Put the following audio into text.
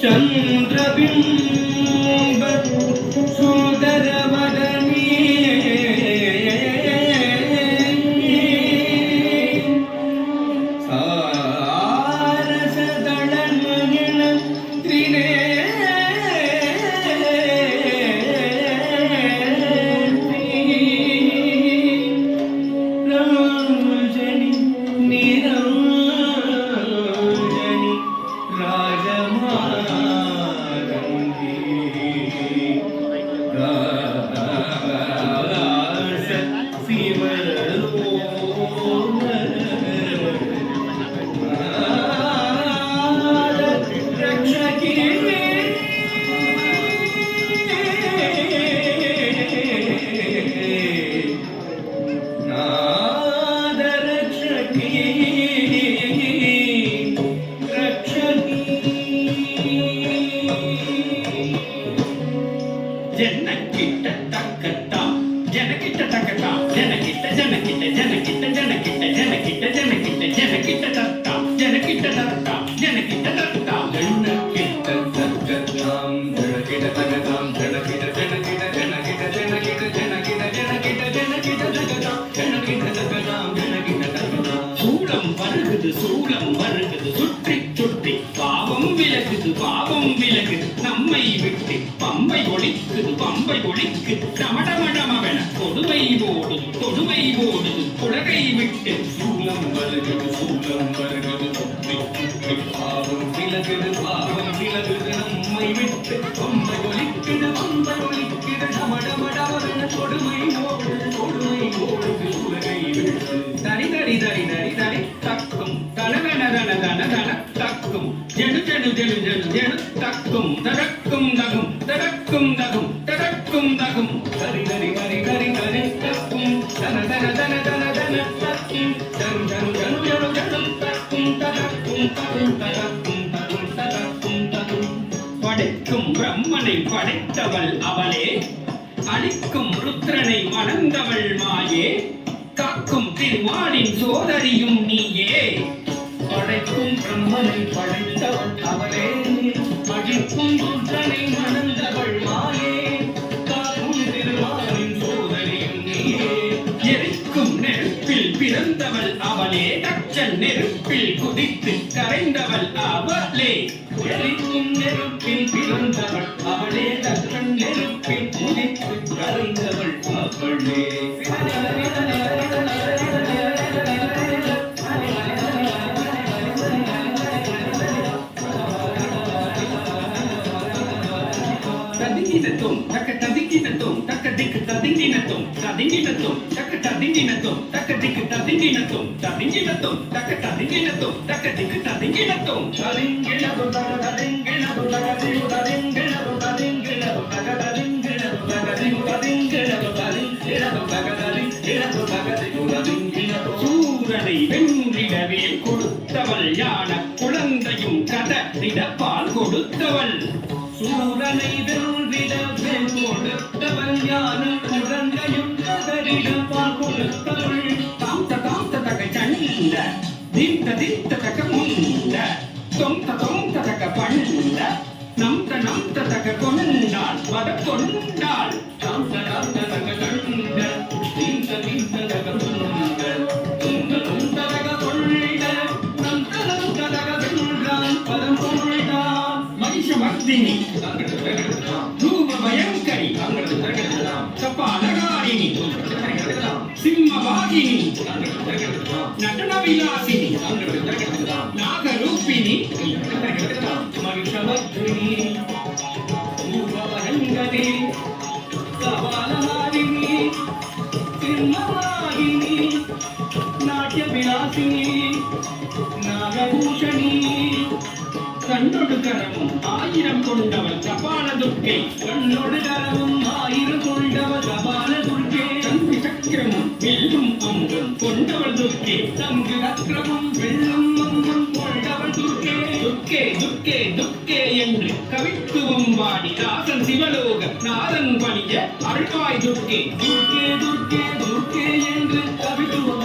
चंद्रबिंब सुंदरवदनी सारसदळनयन त्रिनेत्री रंजनी निरंजनी राजमारंगी दास शिवलोक रक्षकी नाद रक्षकी जनकिट्ट तक्कट्टा जनकिट्ट तक्कट्टा जनकिट्ट जनकिट्ट जनकिट्ट जनकिट्ट जनकिट्ट जनकिट्ट जनकिट्ट तक्कट्टा जनकिट्ट तक्कट्टा जनकिट्ट तक्कट्टा जनकिट्ट तक्कट्टाम जनकिट्ट तक्कट्टाम जनकिट्ट जनकिट्ट जनकिट्ट जनकिट्ट जनकिट्ट जनकिट्ट जनकिट्ट तक्कट्टाम जनकिट्ट तक्कट्टाम जनकिट्ट तक्कट्टाम சூலம் வருகுது சுற்றி சுற்றி பாவம் விலகுது நம்மை விட்டு பம்பை ஒழிக்கு டமடமடமவென கொடுமை ஓடுது குலகை விட்டு சூலம் வருகுது சுற்றி சுற்றி பாவம் விலகுது நம்மை விட்டு பம்பை ஒழிக்குது டமடமடமவென கொடுமை ஓடுது குலகை விட்டு தரி தரி தரி தரி தரி தக்கும் தனகன தன தன தன தக்கும் ஜெனு ஜெனு ஜெனு ஜெனு ஜெனு தக்கும் தடக்கும் தகும் தடக்கும் தகும் தடக்கும் தகும் தரி தரி தரி தரி தரி தக்கும் தன தன தன தன தன தக்கும் ஜனு ஜனு ஜனு ஜனு ஜனு தக்கும் தடக்கும் தகும் தடக்கும் தகும் தடக்கும் தகும் படைக்கும் பிரம்மனை படைத்தவள் அவளே அளிக்கும் ருத்ரனை மணந்தவள் மாயே காக்கும் திருமாலின் சோதரியும் நீயே படைக்கும் பிரம்மனை படைத்தவள் அவளே அழிக்கும் ருத்ரனை மணந்தவள் மாயே காக்கும் திருமாலின் சோதரியும் நீயே எரிக்கும் நெருப்பில் பிறந்தவள் அவளே தச்சன் நெருப்பில் குதித்து கரைந்தவள் அவளே எரிக்கும் நெருப்பில் பிறந்தவள் அவளே தச்சன் நெருப்பில் குதித்து கரைந்தவள் அவளே தக்க ததிங்கினத்தும் தக்க திக்கு ததிங்கினத்தும் ததிங்கினத்தும் தக்க ததிங்கினத்தும் தக்க திக்கு ததிங்கினத்தும் ததிங்கினத்தும் தக்க ததிங்கினத்தும் தக்க திக்கு ததிங்கினத்தும் ததிங்கினதும் தக ததிங்கினதும் தக திகு ததிங்கினதும் ததிங்கினதும் தக ததிங்கினதும் தக திகு ததிங்கினதும் ததிங்கினதும் தக ததிங்கினதும் தக திகு ததிங்கினதும் சூரனை வென்றிடவே கொடுத்தவள் யான குழந்தையும் கதறிட பால் கொடுத்தவள் சூரனை வென்றிடவே கொடுத்தவள் யான குழந்தையும் கதறிட பால் கொடுத்தவள் தாம் தக சண்ட திந்த தக முண்ட தொம் தக பண்ட நம் தக கொண்டாள் வட கொண்டாள் தாம் தக கண்ட திந்த தக முண்ட தொம் தக கொண்ட நம் தக வென்றான் பதம் கொண்டான் மகிஷமர்தினி ரூப பயங்கரி கபாலகாரிணி சிம்மவாகினி நடன விலாசினி நாகரூபிணி மகிஷமர்தினி ரூப பயங்கரி கபாலகாரிணி சிம்மவாகினி நாட்ய விலாசினி நாகபூஷணி கண்ணொடு கரமும் ஆயிரம் கொண்டவள் கபால துர்க்கை கண்ணொடு கரமும் ஆயிரம் கொண்டவள் கபால துர்க்கை தம்பி சக்கரமும் வெல்லும் அம்பும் கொண்டவள் துர்க்கை தங்கு சக்கரமும் வெல்லும் அம்பும் கொண்டவள் துர்க்கை துர்க்கே துர்க்கே துர்க்கே என்று கவித்துவம் வாடி தாசன் சிவலோக நாதன் பணிய அழ்வாய் துர்க்கே துர்க்கே துர்க்கே துர்க்கே என்று கவித்துவம்